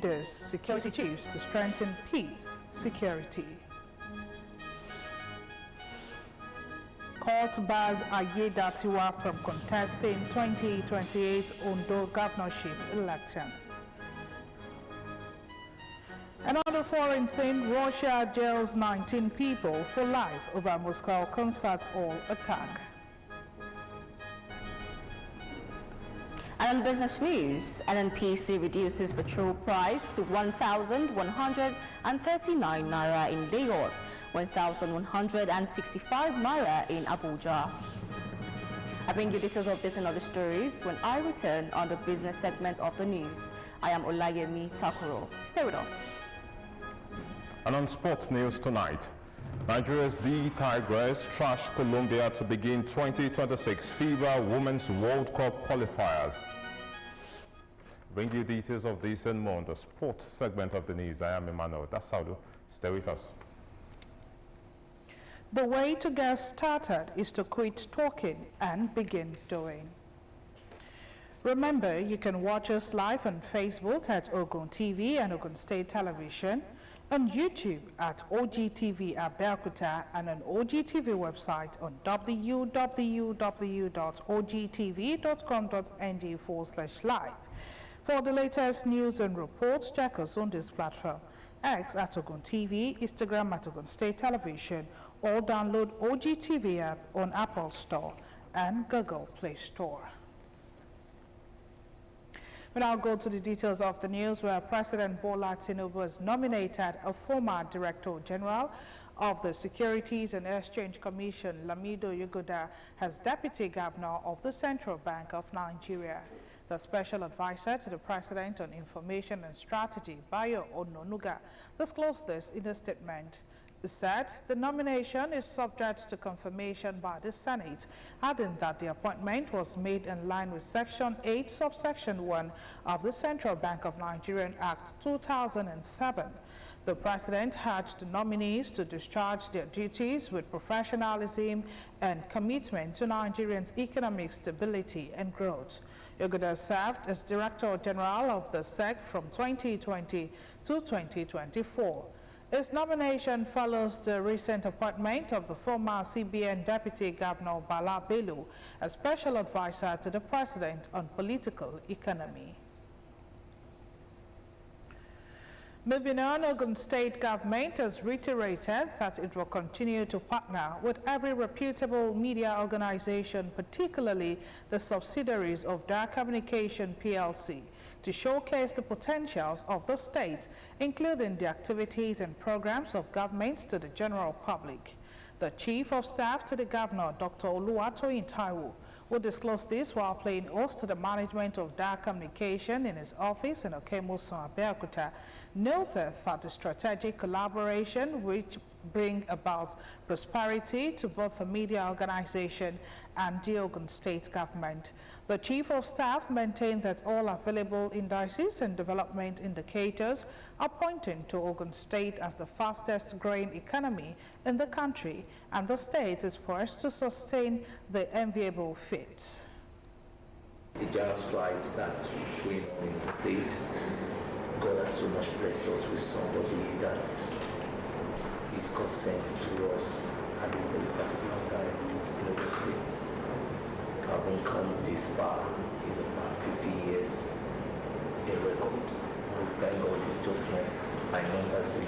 leaders, security chiefs to strengthen peace, security. Court bars Ayedatiwa from contesting 2028 Ondo governorship election. Another foreign scene, Russia jails 19 people for life over Moscow concert hall attack. And in business news, NNPC reduces petrol price to 1,139 naira in Lagos, 1,165 naira in Abuja. I bring you details of this and other stories when I return on the business segment of the news. I am Olayemi Takuro. Stay with us. And on sports news tonight, Nigeria's D Tigers trashed Colombia to begin 2026 FIBA Women's World Cup qualifiers. Bring you details of this and more on the sports segment of the news. I am Emmanuel Dasaudu. Stay with us. The way to get started is to quit talking and begin doing. Remember, you can watch us live on Facebook at Ogun TV and Ogun State Television, on YouTube at OGTV Abeokuta, and on OGTV website on www.ogtv.com.ng/live. For the latest news and reports, check us on this platform: X at Ogun TV, Instagram at Ogun State Television, or download OGTV app on Apple Store and Google Play Store. We now go to the details of the news, where President Bola Tinubu has nominated a former Director General of the Securities and Exchange Commission, Lamido Yuguda, as Deputy Governor of the Central Bank of Nigeria. The Special Advisor to the President on Information and Strategy, Bayo Ononuga, disclosed this in a statement. He said the nomination is subject to confirmation by the Senate, adding that the appointment was made in line with Section 8, Subsection 1 of the Central Bank of Nigeria Act 2007. The President urged the nominees to discharge their duties with professionalism and commitment to Nigerians' economic stability and growth. Yuguda served as Director General of the SEC from 2020 to 2024. His nomination follows the recent appointment of the former CBN Deputy Governor Bala Bello as Special Advisor to the President on Political Economy. Moving on, Ogun State government has reiterated that it will continue to partner with every reputable media organization, particularly the subsidiaries of Dar Communication PLC, to showcase the potentials of the state, including the activities and programs of governments to the general public. The Chief of Staff to the Governor, Dr. Oluwatoyin Taiwo, will disclose this while playing host to the management of Dar Communication in his office in Okemoson, Abeokuta, noted that the strategic collaboration which bring about prosperity to both the media organization and the Ogun State government. The Chief of Staff maintained that all available indices and development indicators are pointing to Ogun State as the fastest growing economy in the country, and the state is poised to sustain the enviable feat. The general strikes that is going on in the state, God has so much blessed us with somebody that is consent to us at this very particular time in Ogun State. Having come this far, it was now 50 years, a record. We thank God His judgments by number 0.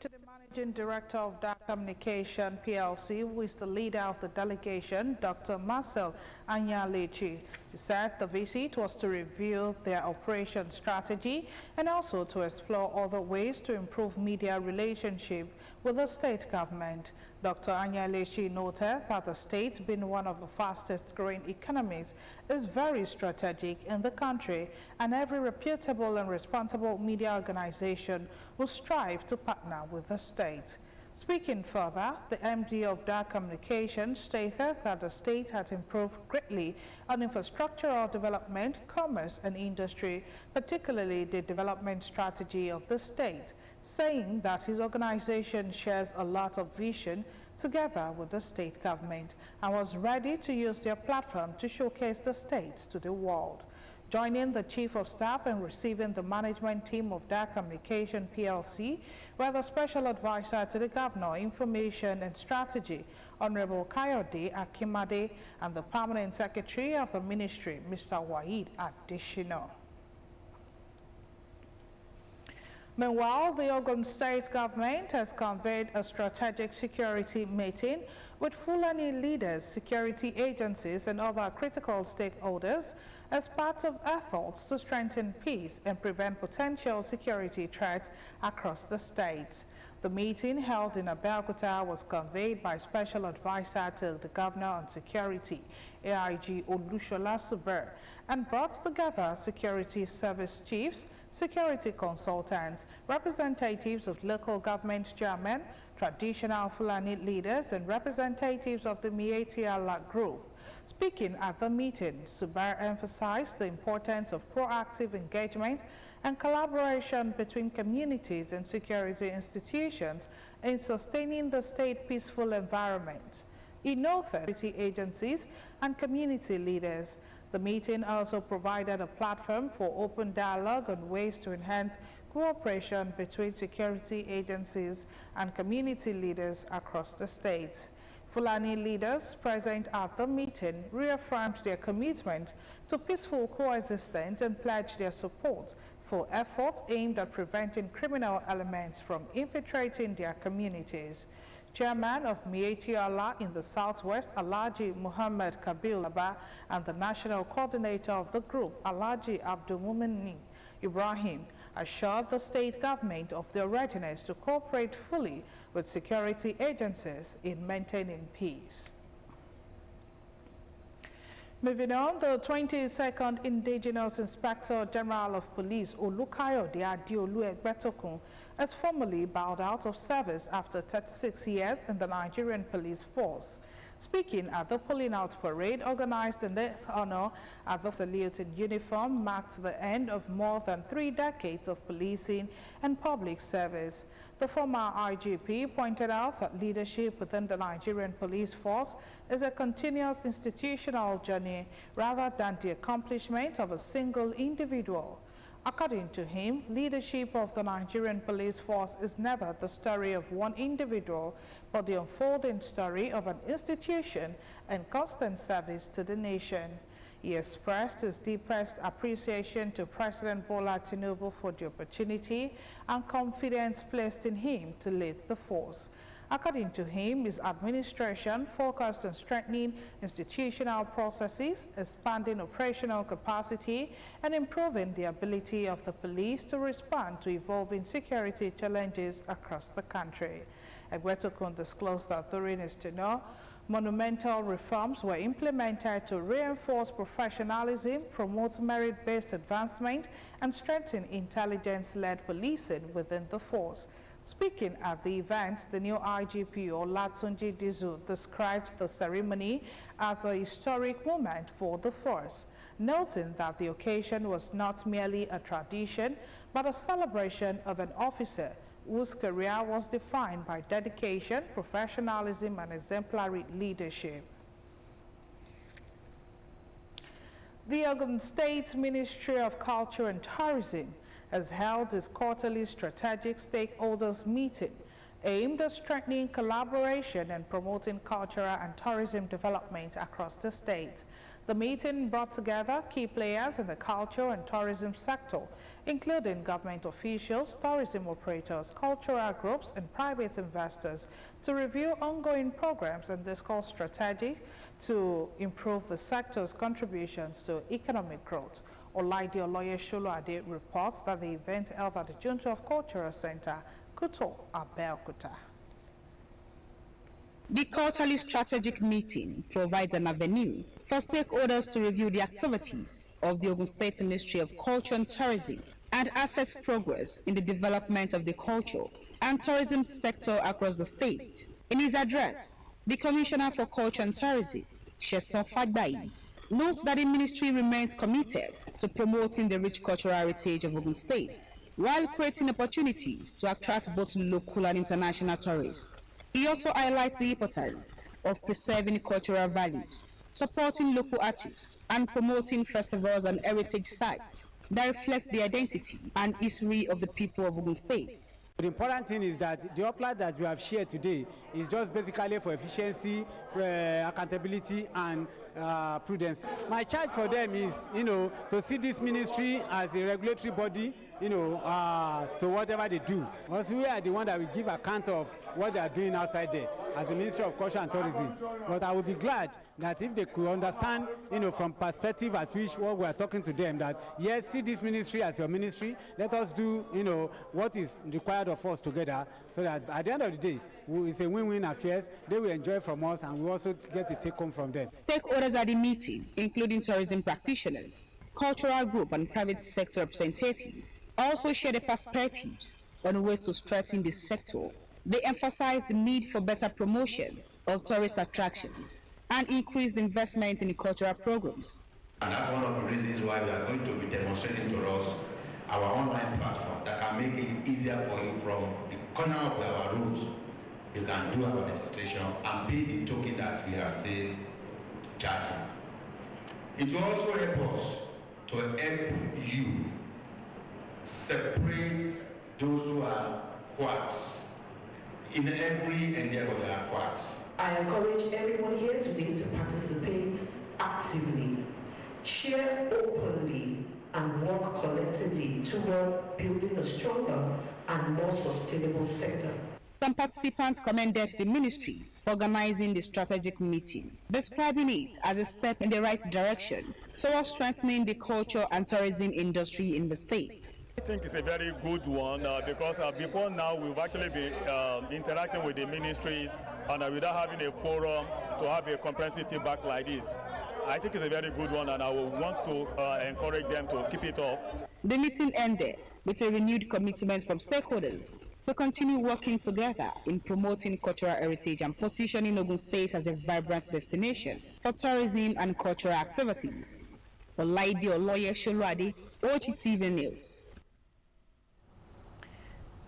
To the Managing Director of Dar Communication PLC, who is the leader of the delegation, Dr. Marcel Anyalechi, he said the visit was to review their operation strategy and also to explore other ways to improve media relationship with the state government. Dr. Anyalechi noted that the state, being one of the fastest growing economies, is very strategic in the country, and every reputable and responsible media organization will strive to partner with the state. Speaking further, the MD of Dar Communication stated that the state had improved greatly on infrastructural development, commerce and industry, particularly the development strategy of the state, saying that his organization shares a lot of vision together with the state government and was ready to use their platform to showcase the state to the world. Joining the Chief of Staff and receiving the management team of DAC Communication PLC were the Special Advisor to the Governor, Information and Strategy, Honorable Kayode Akimade, and the Permanent Secretary of the Ministry, Mr. Waheed Adishino. Meanwhile, the Ogun State government has convened a strategic security meeting with Fulani leaders, security agencies, and other critical stakeholders as part of efforts to strengthen peace and prevent potential security threats across the state. The meeting held in Abeokuta was convened by Special Advisor to the Governor on Security, AIG Olushola Suber, and brought together security service chiefs, security consultants, representatives of local government chairmen, traditional Fulani leaders, and representatives of the Miyetti Allah group. Speaking at the meeting, Subar emphasized the importance of proactive engagement and collaboration between communities and security institutions in sustaining the state peaceful environment. He noted security agencies and community leaders. The meeting also provided a platform for open dialogue on ways to enhance cooperation between security agencies and community leaders across the state. Fulani leaders present at the meeting reaffirmed their commitment to peaceful coexistence and pledged their support for efforts aimed at preventing criminal elements from infiltrating their communities. Chairman of Miyetti Allah in the Southwest, Alhaji Muhammad Kabil Aba, and the National Coordinator of the group, Alhaji Abdulmumin Ibrahim, assured the state government of their readiness to cooperate fully with security agencies in maintaining peace. Moving on, the 22nd Indigenous Inspector General of Police, Olukayode Adeolu Egbetokun, has formally bowed out of service after 36 years in the Nigerian police force. Speaking at the pulling out parade organized in their honor at the salute in uniform marked the end of more than 3 decades of policing and public service. The former IGP pointed out that leadership within the Nigerian police force is a continuous institutional journey rather than the accomplishment of a single individual. According to him, leadership of the Nigerian police force is never the story of one individual, but the unfolding story of an institution and constant service to the nation. He expressed his deepest appreciation to President Bola Tinubu for the opportunity and confidence placed in him to lead the force. According to him, his administration focused on strengthening institutional processes, expanding operational capacity, and improving the ability of the police to respond to evolving security challenges across the country. Egbetokun disclosed that during his tenure, monumental reforms were implemented to reinforce professionalism, promote merit-based advancement, and strengthen intelligence-led policing within the force. Speaking at the event, the new IGP Olatunji Dizu described the ceremony as a historic moment for the force, noting that the occasion was not merely a tradition, but a celebration of an officer whose career was defined by dedication, professionalism, and exemplary leadership. The Ogun State Ministry of Culture and Tourism has held its quarterly strategic stakeholders meeting aimed at strengthening collaboration and promoting cultural and tourism development across the state. The meeting brought together key players in the culture and tourism sector, including government officials, tourism operators, cultural groups, and private investors, to review ongoing programs and discuss strategy to improve the sector's contributions to economic growth. Olaide Oloyesolo-Ade reports that the event held at the Junta of Cultural Center, Kuto, Abeokuta. The quarterly strategic meeting provides an avenue for stakeholders to review the activities of the Ogun State Ministry of Culture and Tourism and assess progress in the development of the culture and tourism sector across the state. In his address, the Commissioner for Culture and Tourism, Sheson Fagbayi, notes that the ministry remains committed to promoting the rich cultural heritage of Ogun State while creating opportunities to attract both local and international tourists. He also highlights the importance of preserving cultural values supporting local artists, and promoting festivals and heritage sites that reflect the identity and history of the people of Ogun State. The important thing is that the upload that we have shared today is just basically for efficiency, accountability, and prudence. My charge for them is, to see this ministry as a regulatory body, to whatever they do. Because we are the one that will give account of what they are doing outside there as the Ministry of Culture and Tourism. But I would be glad that if they could understand, from perspective at which what we are talking to them, that yes, see this ministry as your ministry, let us do, what is required of us together, so that at the end of the day, it's a win-win affairs. They will enjoy from us, and we also get to take home from them. Stakeholders at the meeting, including tourism practitioners, cultural group, and private sector representatives, also shared their perspectives on ways to strengthen the sector. They emphasized the need for better promotion of tourist attractions and increased investment in the cultural programs. And that's one of the reasons why we are going to be demonstrating to us our online platform that can make it easier for you from the corner of our rooms. You can do our registration and pay the token that we are still charging. It will also help us to help you separate those who are quacks. In every endeavor there are quacks. I encourage everyone here today to participate actively, share openly, and work collectively towards building a stronger and more sustainable sector. Some participants commended the ministry for organizing the strategic meeting, describing it as a step in the right direction towards strengthening the culture and tourism industry in the state. I think it's a very good one because before now we've actually been interacting with the ministries and without having a forum to have a comprehensive feedback like this. I think it's a very good one, and I will want to encourage them to keep it up. The meeting ended with a renewed commitment from stakeholders to continue working together in promoting cultural heritage and positioning Ogun State as a vibrant destination for tourism and cultural activities. Olaide Oloye Soluade, OGTV News.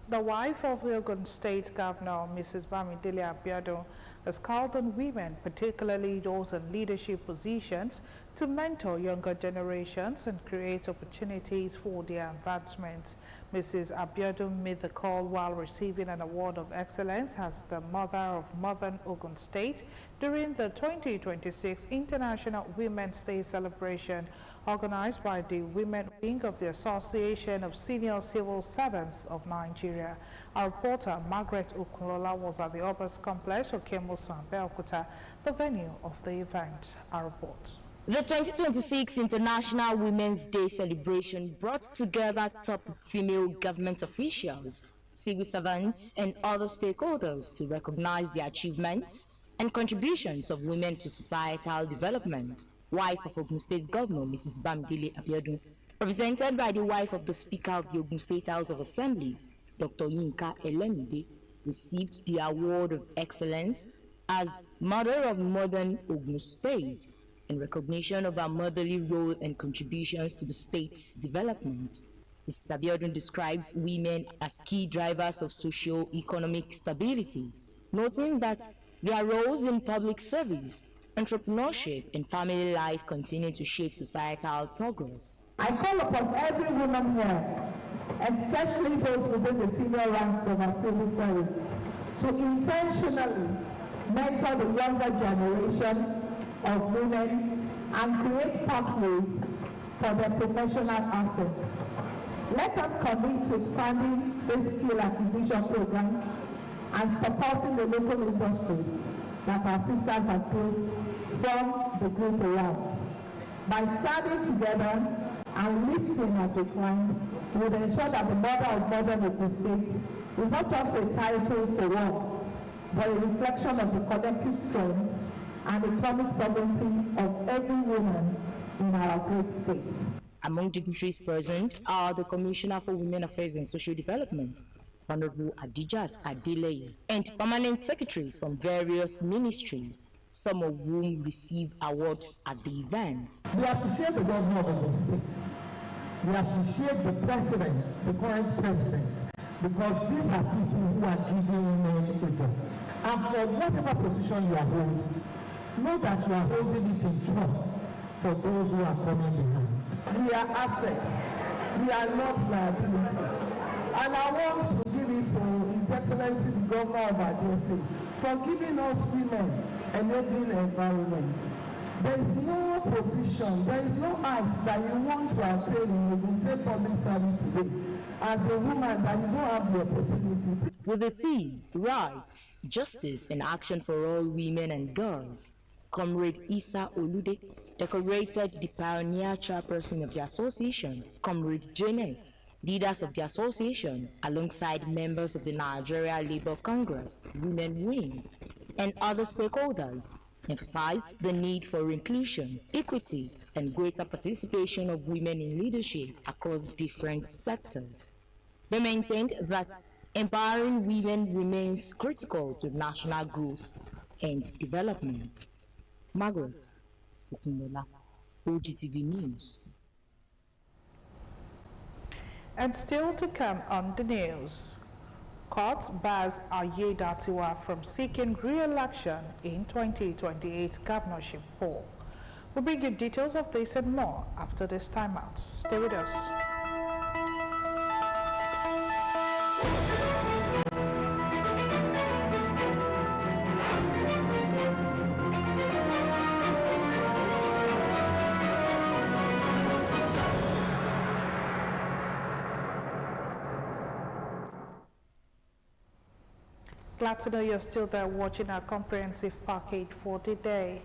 The wife of the Ogun State Governor, Mrs. Bamidele Abiodun, has called on women, particularly those in leadership positions, to mentor younger generations and create opportunities for their advancement. Mrs. Abiodun made the call while receiving an award of excellence as the Mother of Modern Ogun State during the 2026 International Women's Day celebration organized by the Women Wing of the Association of Senior Civil Servants of Nigeria. Our reporter Margaret Okunola was at the Obas Complex of Kemoso and Belkuta, the venue of the event. Our report. The 2026 International Women's Day celebration brought together top female government officials, civil servants, and other stakeholders to recognize the achievements and contributions of women to societal development. Wife of Ogun State Governor, Mrs. Bamidele Abiodun, represented by the wife of the Speaker of the Ogun State House of Assembly, Dr. Yinka Elemide, received the Award of Excellence as Mother of Modern Ogun State in recognition of her motherly role and contributions to the state's development. Mrs. Abiodun describes women as key drivers of socio-economic stability, noting that their roles in public service, entrepreneurship, and family life continue to shape societal progress. I call upon every woman here, especially those within the senior ranks of our civil service, to intentionally mentor the younger generation of women and create pathways for their professional asset. Let us commit to expanding these skill acquisition programs and supporting the local industries that our sisters have built from the group around. By standing together and lifting as we climb, we will ensure that the Mother of Modern Ogun State is not just a title for one, but a reflection of the collective strength and economic sovereignty of every woman in our great state. Among dignitaries present are the Commissioner for Women Affairs and Social Development, Honorable Adijat Adeleye, and permanent secretaries from various ministries, some of whom receive awards at the event. We appreciate the governor of the state. We appreciate the president, the current president, because these are people who are giving women a job. And for whatever position you are holding, know that you are holding it in trust for those who are coming behind. We are assets. We are not liabilities. And I want to give it to His Excellency the Governor of Abia State for giving us women enabling environment. There is no position, there is no height that you want to attain in the state public service today as a woman that you don't have the opportunity. With the theme, Rights, Justice and Action for All Women and Girls, Comrade Isa Olude decorated the pioneer chairperson of the association, Comrade Janet, leaders of the association, alongside members of the Nigeria Labour Congress, Women Wing, and other stakeholders, emphasized the need for inclusion, equity, and greater participation of women in leadership across different sectors. They maintained that empowering women remains critical to national growth and development. Margaret Okunola, OGTV News. And still to come on the news. Court bars Ayedatiwa from seeking re-election in 2028 governorship poll. We'll bring you details of this and more after this timeout. Stay with us. Glad to know you're still there watching our comprehensive package for the day.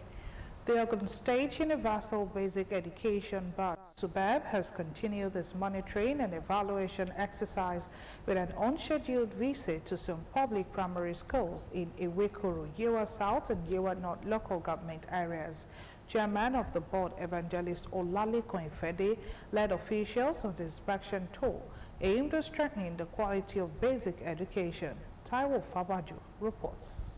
The Ogun State Universal Basic Education Board, SUBEB, has continued this monitoring and evaluation exercise with an unscheduled visit to some public primary schools in Iwekuru, Yewa South and Yewa North local government areas. Chairman of the board, Evangelist Olaleko Ifede, led officials on the inspection tour aimed at strengthening the quality of basic education. Taiwo Fabaju reports.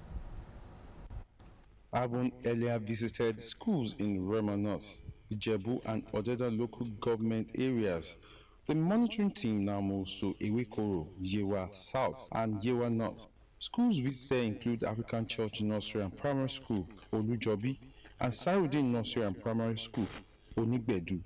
Having earlier visited schools in Rema North, Ijebu and Odeda local government areas, the monitoring team now moves to Iwekoro, Yewa South and Yewa North. Schools visited include African Church Nursery and Primary School, Olujobi, and Saruddin Nursery and Primary School, Onigbedu,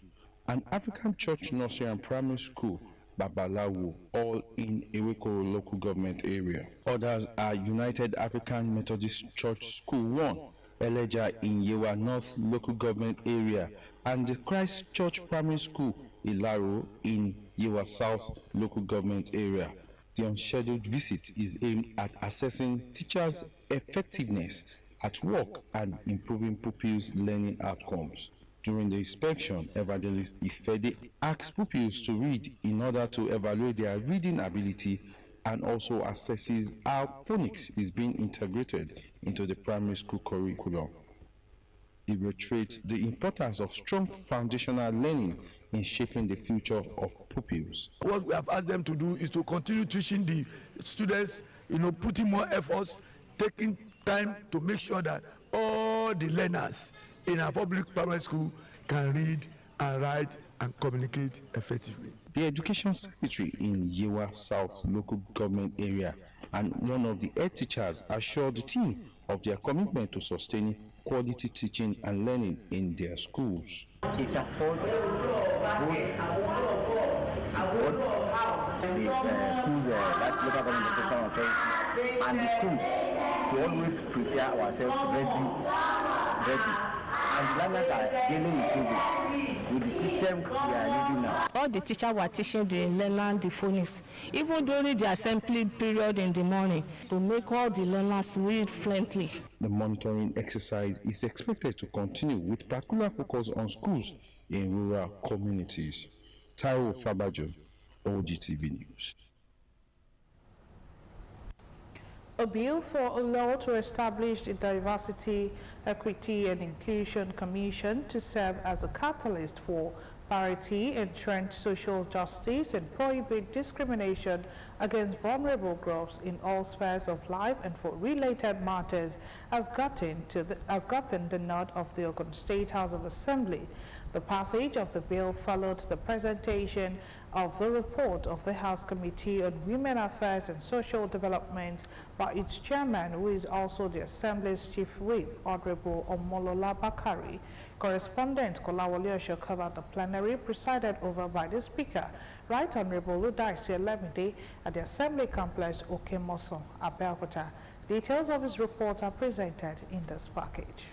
and African Church Nursery and Primary School, Babalawo, all in Iwekoro local government area. Others are United African Methodist Church School 1, Eleja in Yewa North local government area, and the Christ Church Primary School, Ilaro in Yewa South local government area. The unscheduled visit is aimed at assessing teachers' effectiveness at work and improving pupils' learning outcomes. During the inspection, Evangelist Ifede asked pupils to read in order to evaluate their reading ability and also assesses how phonics is being integrated into the primary school curriculum. He reiterates the importance of strong foundational learning in shaping the future of pupils. What we have asked them to do is to continue teaching the students, putting more efforts, taking time to make sure that all the learners in our public primary school can read and write and communicate effectively. The Education Secretary in Yewa South local government area and one of the head teachers assured the team of their commitment to sustaining quality teaching and learning in their schools. It affords both the schools, that's local government education authority, and the schools to always prepare ourselves ready. And the learners are daily improving with the system we are using now. All the teachers were teaching the learners the phonics, even during the assembly period in the morning, to make all the learners read fluently. The monitoring exercise is expected to continue with particular focus on schools in rural communities. Taiwo Fabajo, OGTV News. A bill for a law to establish the Diversity, Equity and Inclusion Commission to serve as a catalyst for parity, entrench social justice and prohibit discrimination against vulnerable groups in all spheres of life and for related matters has gotten the nod of the Ogun State House of Assembly. The passage of the bill followed the presentation of the report of the House Committee on Women Affairs and Social Development by its chairman, who is also the Assembly's Chief Whip, Honorable Omolola Bakari. Correspondent Kolawole Osho covered the plenary presided over by the Speaker, Right Honorable Ludaisi Lemide, at the Assembly Complex Okemoson, Abeokuta. Details of his report are presented in this package.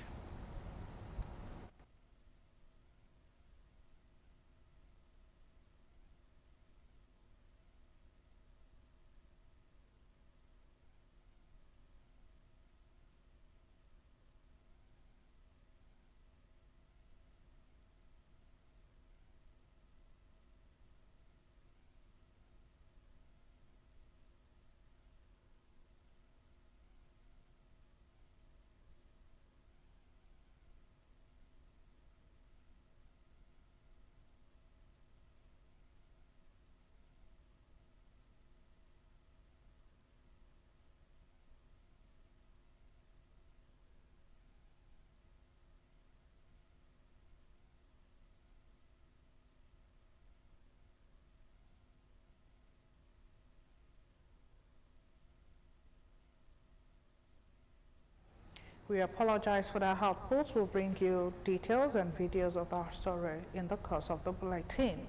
We apologize for that output. We'll bring you details and videos of our story in the course of the bulletin.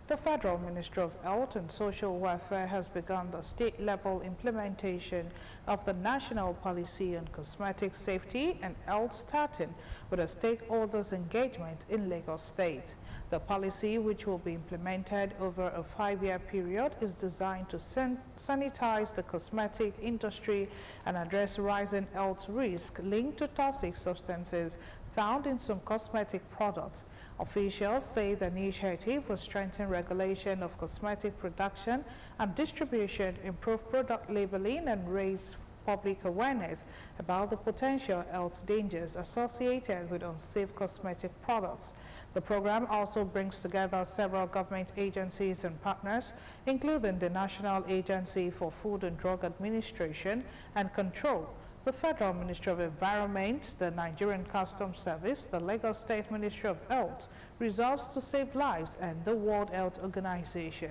The Federal Ministry of Health and Social Welfare has begun the state-level implementation of the National Policy on Cosmetic Safety and Health, starting with a stakeholders' engagement in Lagos State. The policy, which will be implemented over a 5-year period, is designed to sanitize the cosmetic industry and address rising health risk linked to toxic substances found in some cosmetic products. Officials say the initiative will strengthen regulation of cosmetic production and distribution, improve product labeling, and raise public awareness about the potential health dangers associated with unsafe cosmetic products. The program also brings together several government agencies and partners, including the National Agency for Food and Drug Administration and Control, the Federal Ministry of Environment, the Nigerian Customs Service, the Lagos State Ministry of Health, Resolves to Save Lives, and the World Health Organization.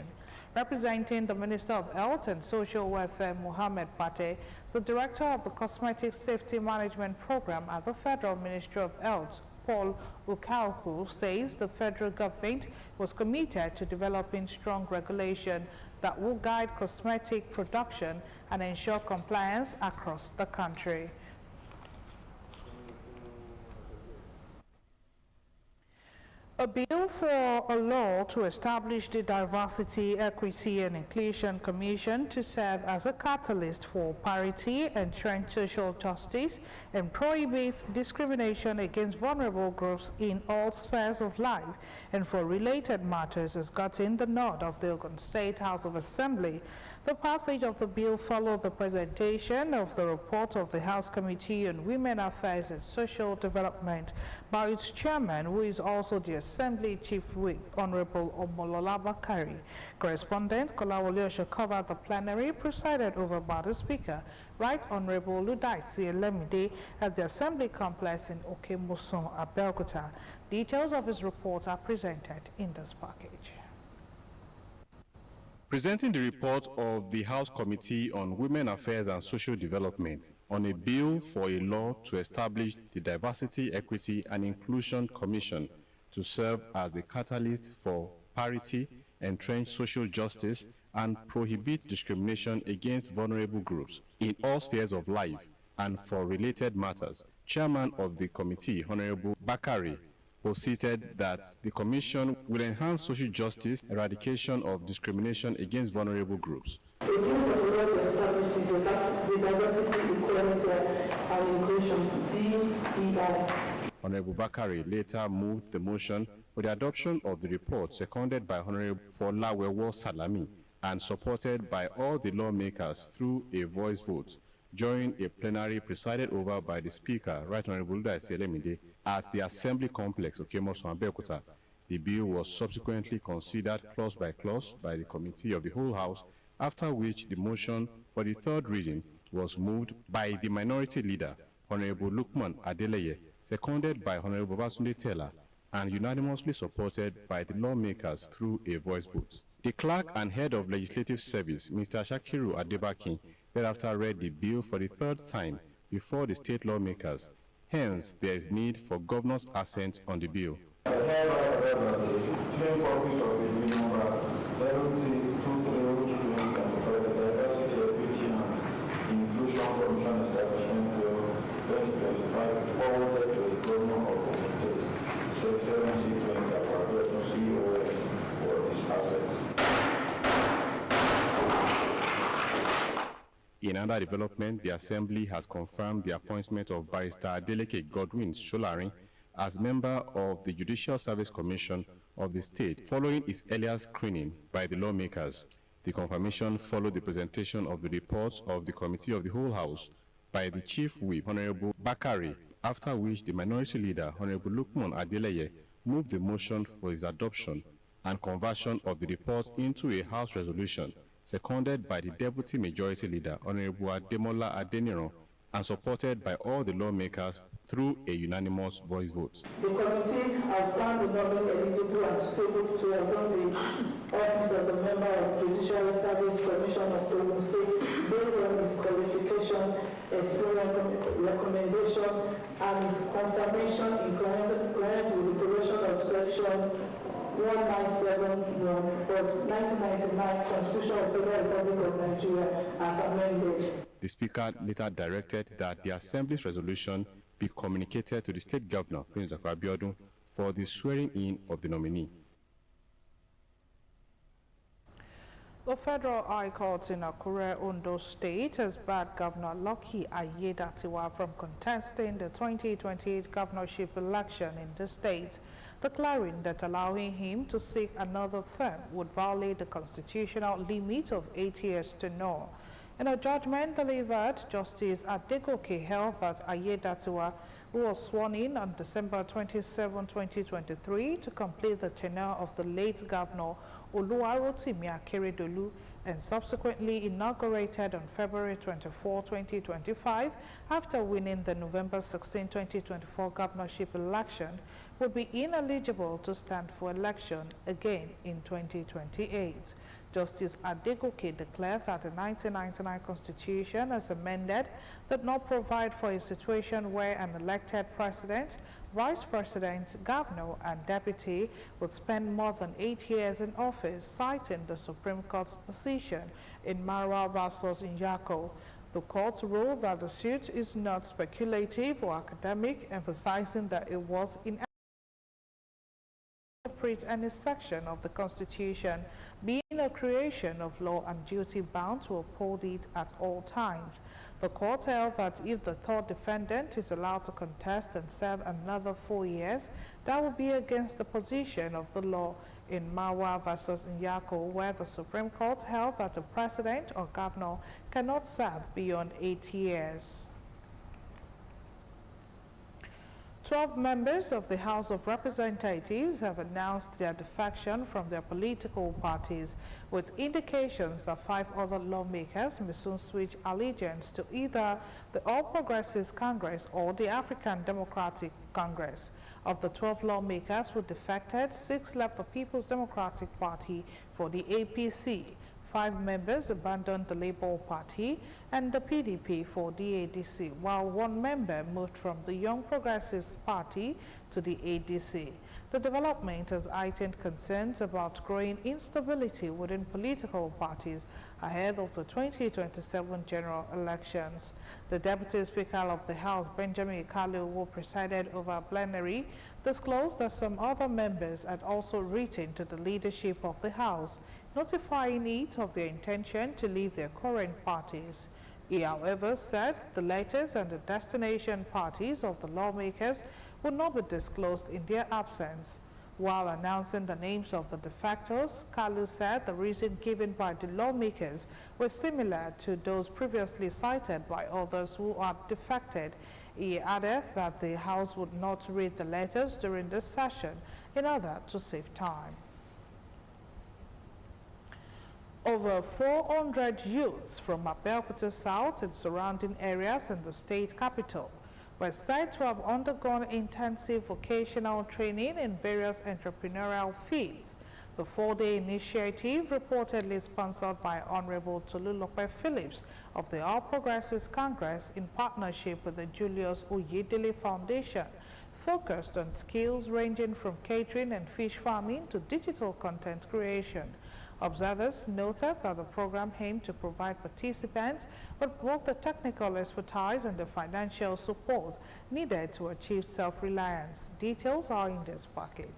Representing the Minister of Health and Social Welfare, Mohammed Pate, the Director of the Cosmetic Safety Management Program at the Federal Ministry of Health, Paul Ukauku, says the federal government was committed to developing strong regulation that will guide cosmetic production and ensure compliance across the country. A bill for a law to establish the Diversity, Equity and Inclusion Commission to serve as a catalyst for parity, entrench social justice, and prohibit discrimination against vulnerable groups in all spheres of life and for related matters has gotten the nod of the Ogun State House of Assembly. The passage of the bill followed the presentation of the report of the House Committee on Women Affairs and Social Development by its chairman, who is also the Assembly Chief Whip, Honorable Omolola Bakari. Correspondent Kolawole Osho covered the plenary presided over by the Speaker, Right Honorable Ludaisi Lemide, at the Assembly Complex in Okemoson, Abeokuta. Details of his report are presented in this package. Presenting the report of the House Committee on Women Affairs and Social Development on a bill for a law to establish the Diversity, Equity and Inclusion Commission to serve as a catalyst for parity, entrench social justice, and prohibit discrimination against vulnerable groups in all spheres of life and for related matters, Chairman of the committee, Honorable Bakari, posited that the Commission will enhance social justice, eradication of discrimination against vulnerable groups. A bill for the law to establish the Diversity, Equality and Inclusion, DEI. Honorable Bakari later moved the motion for the adoption of the report, seconded by Honorable Folawewo Salami and supported by all the lawmakers through a voice vote during a plenary presided over by the Speaker, Right Honorable Ludaisi Lemide, at the Assembly Complex of Okemoson, Abeokuta. The bill was subsequently considered clause by clause by the Committee of the whole House, after which the motion for the third reading was moved by the Minority Leader, Honorable Lukman Adeleye, seconded by Honorable Babatunde Tella, and unanimously supported by the lawmakers through a voice vote. The clerk and head of legislative service, Mr. Shakiru Adebakin, thereafter read the bill for the third time before the state lawmakers. Hence, there is need for governor's assent on the bill. I hereby order the claim copies of the bill number 7323 the Diversity, Equity and Inclusion Commission Establishment Bill 2025 forwarded to the governor of the state, Secretary CEO for this asset. In another development, the Assembly has confirmed the appointment of Barrister Adeleke Godwin Sholarin as member of the Judicial Service Commission of the state following its earlier screening by the lawmakers. The confirmation followed the presentation of the reports of the Committee of the Whole House by the Chief Whip, Honorable Bakari, after which the Minority Leader, Honorable Lukman Adeleye, moved the motion for its adoption and conversion of the report into a House resolution, seconded by the Deputy Majority Leader, Honorable Ademola Adeniran, and supported by all the lawmakers through a unanimous voice vote. The committee has found the nominee eligible and stable to assume the office of the member of Judicial Service Commission of Ogun State based on his qualification, experience, recommendation, and his confirmation in compliance with the provision of section 1971 of 1999 Constitution of the Republic of Nigeria as amended. The Speaker later directed that the Assembly's resolution be communicated to the State Governor, Prince Abiodun, for the swearing in of the nominee. The Federal High Court in Akure, Ondo State has barred Governor Lucky Ayedatiwa from contesting the 2028 governorship election in the state, declaring that allowing him to seek another term would violate the constitutional limit of 8 years tenure. In a judgment delivered, Justice Adegoke held that Ayedatiwa, who was sworn in on December 27, 2023, to complete the tenure of the late Governor Oluwarotimi Akeredolu and subsequently inaugurated on February 24, 2025, after winning the November 16, 2024 governorship election, would be ineligible to stand for election again in 2028. Justice Adegoke declared that the 1999 Constitution, as amended, did not provide for a situation where an elected president, vice president, governor, and deputy would spend more than 8 years in office, citing the Supreme Court's decision in Marwa vs. Nyako. The court ruled that the suit is not speculative or academic, emphasizing that it was any section of the Constitution, being a creation of law and duty bound to uphold it at all times. The court held that if the third defendant is allowed to contest and serve another 4 years, that would be against the position of the law in Marwa vs. Nyako, where the Supreme Court held that the president or governor cannot serve beyond 8 years. 12 members of the House of Representatives have announced their defection from their political parties, with indications that 5 other lawmakers may soon switch allegiance to either the All Progressives Congress or the African Democratic Congress. Of the 12 lawmakers who defected, 6 left the People's Democratic Party for the APC. 5 members abandoned the Labour Party and the PDP for the ADC, while 1 member moved from the Young Progressives Party to the ADC. The development has heightened concerns about growing instability within political parties ahead of the 2027 general elections. The Deputy Speaker of the House, Benjamin Kalu, who presided over plenary, disclosed that some other members had also written to the leadership of the House, notifying it of their intention to leave their current parties. He, however, said the letters and the destination parties of the lawmakers would not be disclosed in their absence. While announcing the names of the defectors, Kalu said the reason given by the lawmakers were similar to those previously cited by others who had defected. He added that the House would not read the letters during this session in order to save time. Over 400 youths from Abeokuta South and surrounding areas in the state capital were said to have undergone intensive vocational training in various entrepreneurial fields. The 4-day initiative, reportedly sponsored by Honorable Tolulope Phillips of the All Progressives Congress in partnership with the Julius Oyedele Foundation, focused on skills ranging from catering and fish farming to digital content creation. Observers noted that the program aimed to provide participants with both the technical expertise and the financial support needed to achieve self-reliance. Details are in this package.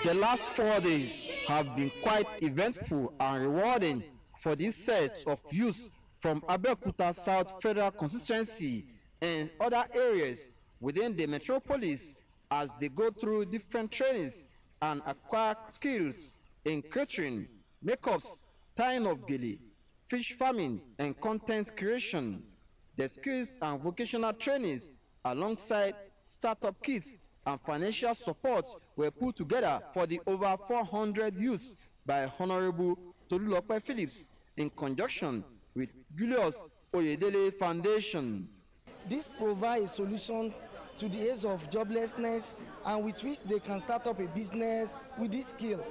The last 4 days have been quite eventful and rewarding for this set of youths from Abeokuta South Federal Constituency and other areas within the metropolis as they go through different trainings and acquire skills in catering, makeups, tying of gele, fish farming, and content creation. The skills and vocational trainings alongside startup kits and financial support were put together for the over 400 youths by Honorable Tolulope Phillips in conjunction with Julius Oyedele Foundation. This provides a solution to the age of joblessness and with which they can start up a business with this skill.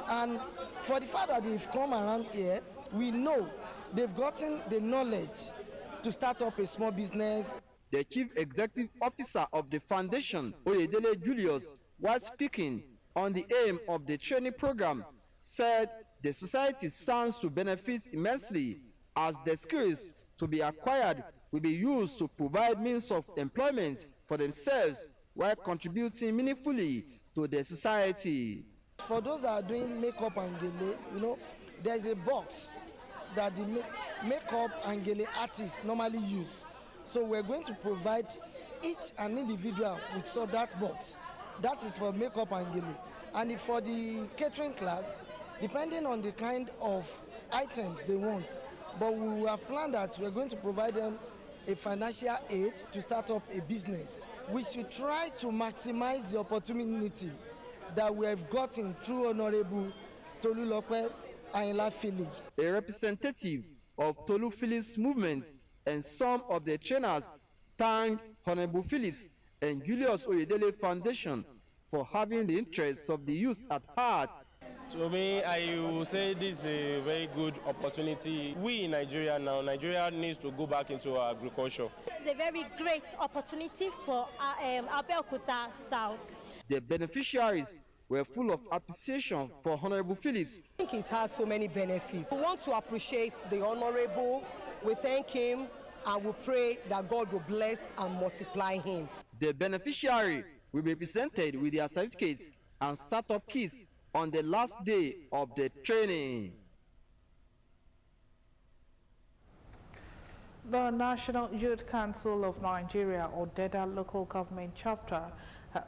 And for the fact that they've come around here, we know they've gotten the knowledge to start up a small business. The Chief Executive Officer of the Foundation, Oyedele Julius, while speaking on the aim of the training program, said the society stands to benefit immensely as the skills to be acquired will be used to provide means of employment for themselves while contributing meaningfully to the society. For those that are doing makeup and gele, there's a box that the makeup and gele artists normally use. So we're going to provide each an individual with that box. That is for makeup and gele. And for the catering class, depending on the kind of items they want. But we have planned that we're going to provide them a financial aid to start up a business. We should try to maximize the opportunity that we have gotten through Honorable Tolulope Phillips. A representative of Tolu Phillips movement and some of the trainers thanked Honorable Phillips and Julius Oyedele Foundation for having the interests of the youth at heart. To me, I will say this is a very good opportunity. We in Nigeria now, Nigeria needs to go back into agriculture. This is a very great opportunity for Abeokuta South. The beneficiaries were full of appreciation for Honorable Phillips. I think it has so many benefits. We want to appreciate the Honorable. We thank him and we pray that God will bless and multiply him. The beneficiary will be presented with their certificates and startup kits on the last day of the training. The National Youth Council of Nigeria, Odeda Local Government Chapter,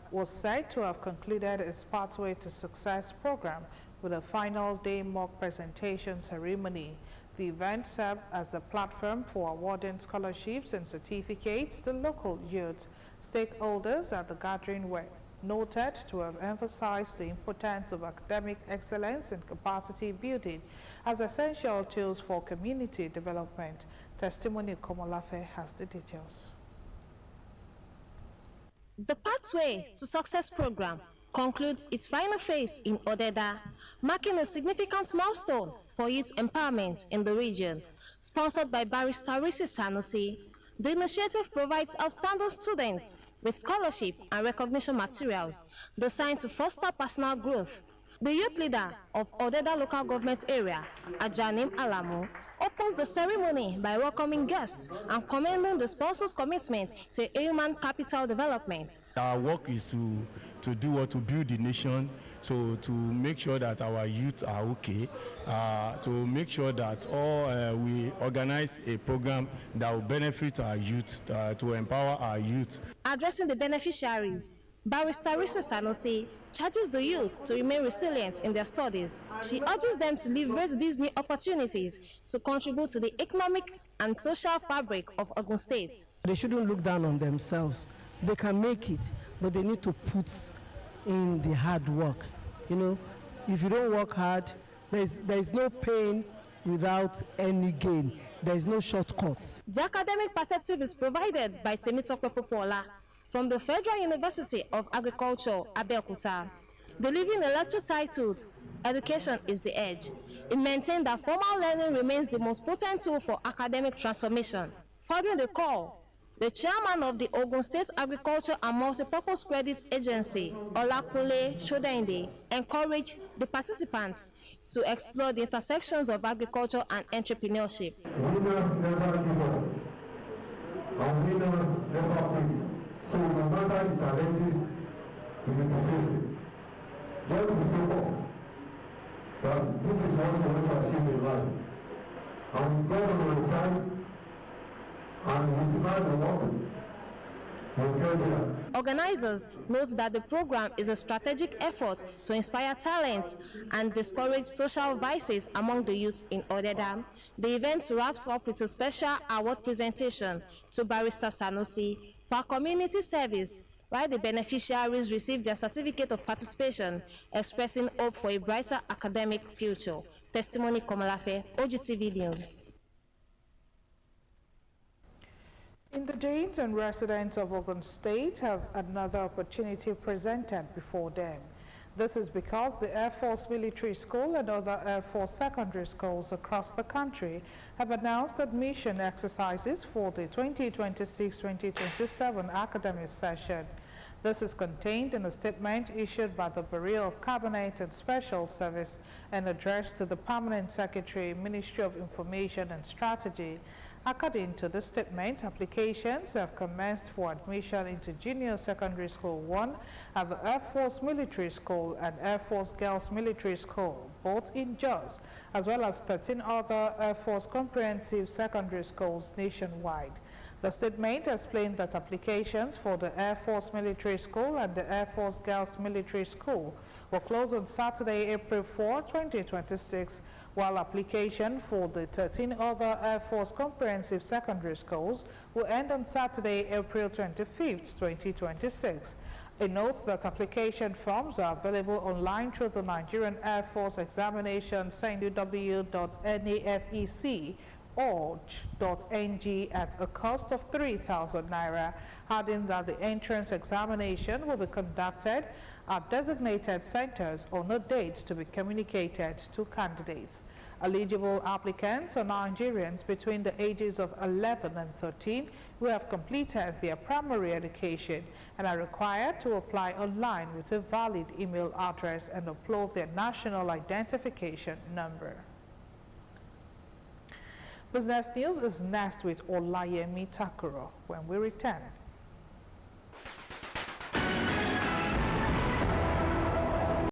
was said to have concluded its Pathway to Success program with a final day mock presentation ceremony. The event served as a platform for awarding scholarships and certificates to local youth. Stakeholders at the gathering were noted to have emphasized the importance of academic excellence and capacity building as essential tools for community development. Testimony Komolafe has the details. The Pathway to Success program concludes its final phase in Odeda, marking a significant milestone for youth empowerment in the region. Sponsored by Barrister Risi Sanusi, the initiative provides outstanding students with scholarship and recognition materials designed to foster personal growth. The youth leader of Odeda local government area, Ajanim Alamu, opens the ceremony by welcoming guests and commending the sponsor's commitment to human capital development. Our work is to to build the nation, so to make sure that our youth are okay, to make sure that we organize a program that will benefit our youth, to empower our youth. Addressing the beneficiaries, Barrister Risa Sanusi charges the youth to remain resilient in their studies. She urges them to leverage these new opportunities to contribute to the economic and social fabric of Ogun State. They shouldn't look down on themselves. They can make it, but they need to put in the hard work. You know, if you don't work hard, there is no pain without any gain. There is no shortcuts. The academic perspective is provided by Temitope Popola from the Federal University of Agriculture, Abeokuta. Delivering a lecture titled, Education is the Edge, it maintained that formal learning remains the most potent tool for academic transformation. Following the call, the chairman of the Ogun State Agriculture and Multipurpose Credit Agency, Olakunle Shodende, encouraged the participants to explore the intersections of agriculture and entrepreneurship. Winners never give up, and winners never quit. So no matter the challenges you may be facing, just be focused that this is what you want to achieve in life. And with God on your side, and with hard work, you'll get there. Organizers note that the program is a strategic effort to inspire talent and discourage social vices among the youth in Odeda. The event wraps up with a special award presentation to Barrister Sanusi for community service, while the beneficiaries receive their certificate of participation, expressing hope for a brighter academic future. Testimony Komalafe, OGTV News. Indigents and residents of Ogun State have another opportunity presented before them. This is because the Air Force Military School and other Air Force secondary schools across the country have announced admission exercises for the 2026-2027 academic session. This is contained in a statement issued by the Bureau of Cabinet and Special Service and addressed to the Permanent Secretary, Ministry of Information and Strategy. According to the statement, applications have commenced for admission into Junior Secondary School 1 at the Air Force Military School and Air Force Girls Military School, both in Jos, as well as 13 other Air Force Comprehensive Secondary Schools nationwide. The statement explained that applications for the Air Force Military School and the Air Force Girls Military School were closed on Saturday, April 4, 2026, while application for the 13 other Air Force Comprehensive Secondary Schools will end on Saturday, April 25, 2026. It notes that application forms are available online through the Nigerian Air Force Examination NUW.NAFEC.org.ng at a cost of 3,000 naira, adding that the entrance examination will be conducted at designated centers on a date to be communicated to candidates. Eligible applicants are Nigerians between the ages of 11 and 13 who have completed their primary education and are required to apply online with a valid email address and upload their national identification number. Business News is next with Olayemi Takuro when we return.